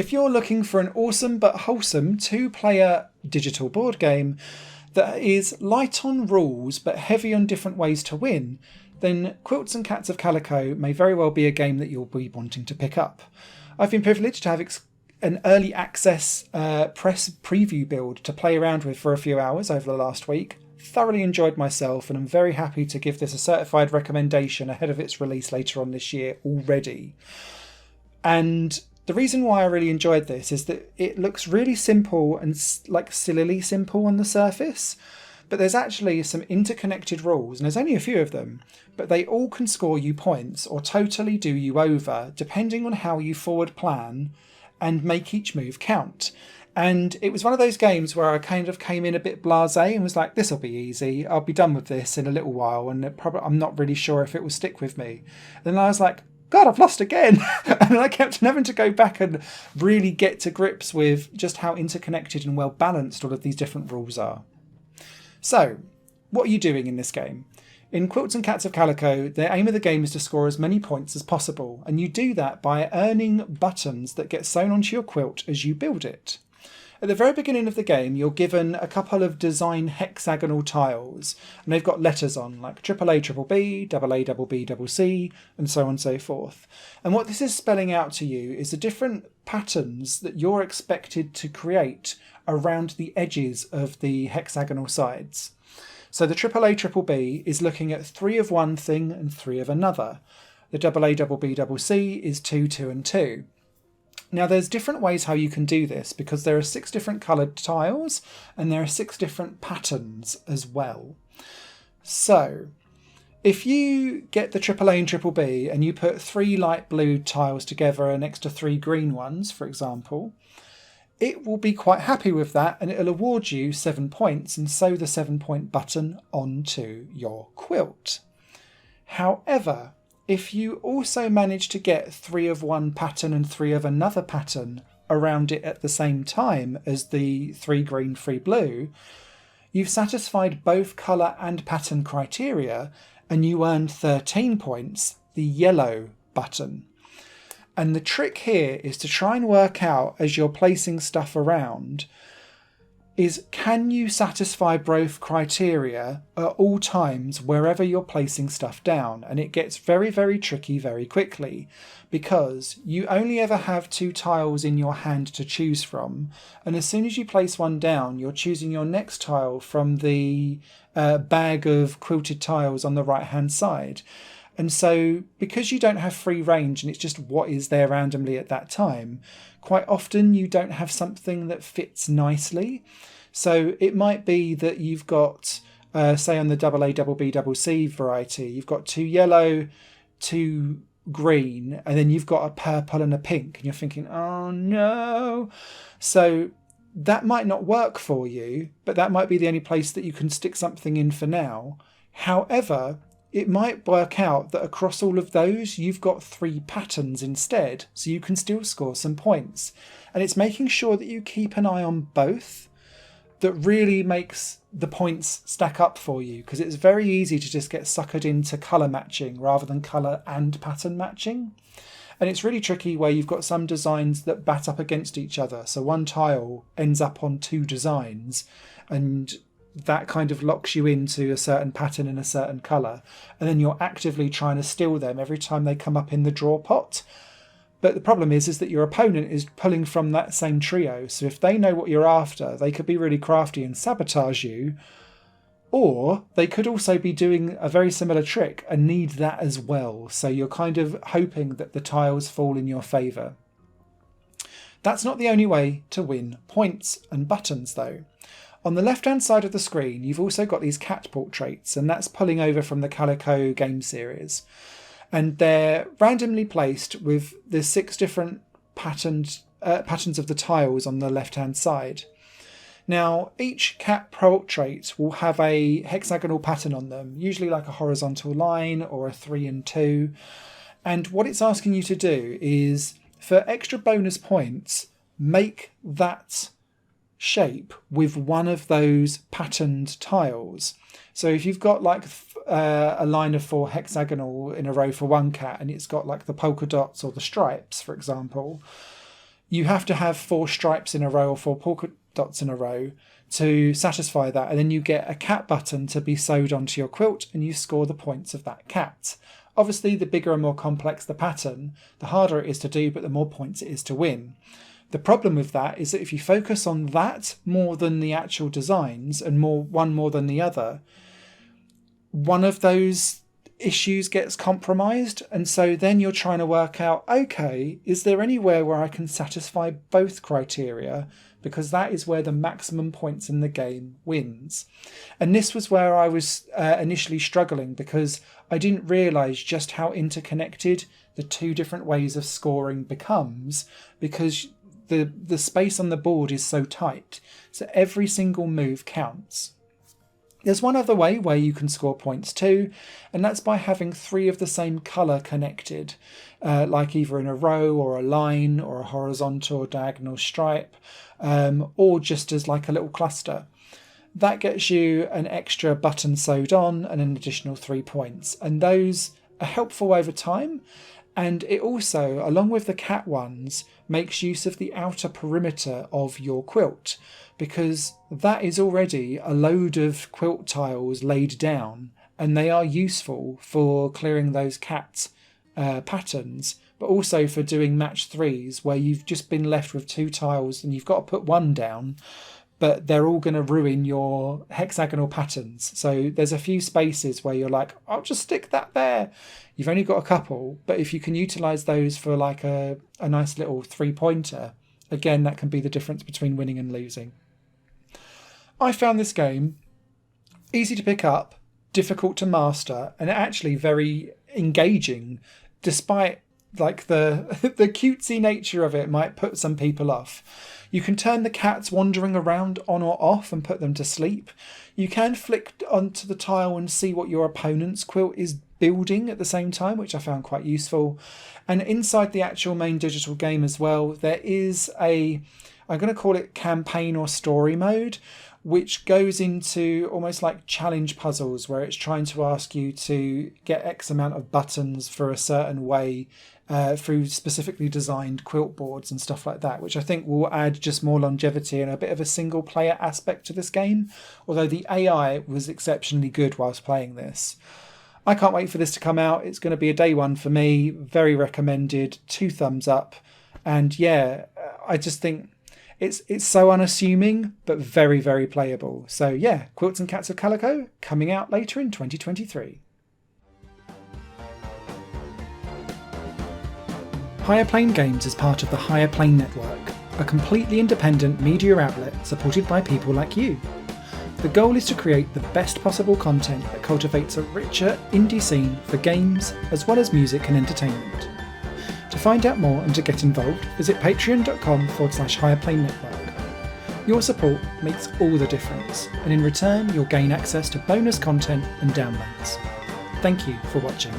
If you're looking for an awesome but wholesome two-player digital board game that is light on rules but heavy on different ways to win, then Quilts and Cats of Calico may very well be a game that you'll be wanting to pick up. I've been privileged to have an early access press preview build to play around with for a few hours over the last week. Thoroughly enjoyed myself, and I'm very happy to give this a certified recommendation ahead of its release later on this year already. And the reason why I really enjoyed this is that it looks really simple and like sillily simple on the surface, but there's actually some interconnected rules, and there's only a few of them, but they all can score you points or totally do you over, depending on how you forward plan and make each move count. And it was one of those games where I kind of came in a bit blasé and was like, this will be easy, I'll be done with this in a little while, and I'm not really sure if it will stick with me. And then I was like, God, I've lost again. And I kept having to go back and really get to grips with just how interconnected and well balanced all of these different rules are. So, what are you doing in this game? In Quilts and Cats of Calico, the aim of the game is to score as many points as possible, and you do that by earning buttons that get sewn onto your quilt as you build it. At the very beginning of the game, you're given a couple of design hexagonal tiles, and they've got letters on, like AAA, BBB, AA, BB, CC, and so on and so forth. And what this is spelling out to you is the different patterns that you're expected to create around the edges of the hexagonal sides. So the AAA, BBB is looking at 3 of one thing and 3 of another. The AA, BB, CC is 2, 2, and 2. Now there's different ways how you can do this, because there are 6 different coloured tiles and there are 6 different patterns as well. So if you get the AAA and BBB and you put 3 light blue tiles together next to 3 green ones, for example, it will be quite happy with that, and it'll award you 7 points and sew the 7-point button onto your quilt. However, if you also manage to get 3 of one pattern and 3 of another pattern around it at the same time as the 3 green, 3 blue, you've satisfied both colour and pattern criteria, and you earn 13 points, the yellow button. And the trick here is to try and work out, as you're placing stuff around, is can you satisfy both criteria at all times wherever you're placing stuff down? And it gets very, very tricky very quickly, because you only ever have 2 tiles in your hand to choose from, and as soon as you place one down, you're choosing your next tile from the bag of quilted tiles on the right hand side. And so because you don't have free range and it's just what is there randomly at that time, quite often you don't have something that fits nicely. So it might be that you've got, say on the AA, BB, CC variety, you've got 2 yellow, 2 green, and then you've got a purple and a pink, and you're thinking, oh no. So that might not work for you, but that might be the only place that you can stick something in for now. However, it might work out that across all of those, you've got 3 patterns instead, so you can still score some points. And it's making sure that you keep an eye on both that really makes the points stack up for you, because it's very easy to just get suckered into colour matching rather than colour and pattern matching. And it's really tricky where you've got some designs that bat up against each other. So one tile ends up on 2 designs, and that kind of locks you into a certain pattern in a certain colour, and then you're actively trying to steal them every time they come up in the draw pot. But the problem is that your opponent is pulling from that same trio, so if they know what you're after, they could be really crafty and sabotage you, or they could also be doing a very similar trick and need that as well, so you're kind of hoping that the tiles fall in your favour. That's not the only way to win points and buttons though. On the left-hand side of the screen, you've also got these cat portraits, and that's pulling over from the Calico game series. And they're randomly placed with the 6 different patterns of the tiles on the left-hand side. Now, each cat portrait will have a hexagonal pattern on them, usually like a horizontal line or a 3 and 2. And what it's asking you to do is, for extra bonus points, make that shape with one of those patterned tiles. So if you've got like a line of 4 hexagonal in a row for one cat, and it's got like the polka dots or the stripes, for example, you have to have 4 stripes in a row or 4 polka dots in a row to satisfy that, and then you get a cat button to be sewed onto your quilt and you score the points of that cat. Obviously, the bigger and more complex the pattern, the harder it is to do, but the more points it is to win. The problem with that is that if you focus on that more than the actual designs and one more than the other, one of those issues gets compromised, and so then you're trying to work out, okay, is there anywhere where I can satisfy both criteria, because that is where the maximum points in the game wins. And this was where I was initially struggling, because I didn't realise just how interconnected the 2 different ways of scoring becomes, because the space on the board is so tight, so every single move counts. There's one other way where you can score points too, and that's by having 3 of the same colour connected, like either in a row or a line or a horizontal or diagonal stripe, or just as like a little cluster. That gets you an extra button sewed on and an additional 3 points, and those are helpful over time. And it also, along with the cat ones, makes use of the outer perimeter of your quilt, because that is already a load of quilt tiles laid down, and they are useful for clearing those cat patterns, but also for doing match 3s where you've just been left with 2 tiles and you've got to put 1 down, but they're all going to ruin your hexagonal patterns. So there's a few spaces where you're like, I'll just stick that there. You've only got a couple, but if you can utilise those for like a nice little 3-pointer, again, that can be the difference between winning and losing. I found this game easy to pick up, difficult to master, and actually very engaging, despite like the cutesy nature of it might put some people off. You can turn the cats wandering around on or off and put them to sleep. You can flick onto the tile and see what your opponent's quilt is building at the same time, which I found quite useful. And inside the actual main digital game as well, there is I'm going to call it campaign or story mode, which goes into almost like challenge puzzles, where it's trying to ask you to get X amount of buttons for a certain way through specifically designed quilt boards and stuff like that, which I think will add just more longevity and a bit of a single player aspect to this game, although the AI was exceptionally good whilst playing this. I can't wait for this to come out. It's going to be a day one for me. Very recommended. 2 thumbs up. And yeah, I just think it's so unassuming, but very, very playable. So yeah, Quilts and Cats of Calico, coming out later in 2023. Higher Plane Games is part of the Higher Plane Network, a completely independent media outlet supported by people like you. The goal is to create the best possible content that cultivates a richer indie scene for games as well as music and entertainment. To find out more and to get involved, visit patreon.com/Higher Network. Your support makes all the difference, and in return you'll gain access to bonus content and downloads. Thank you for watching.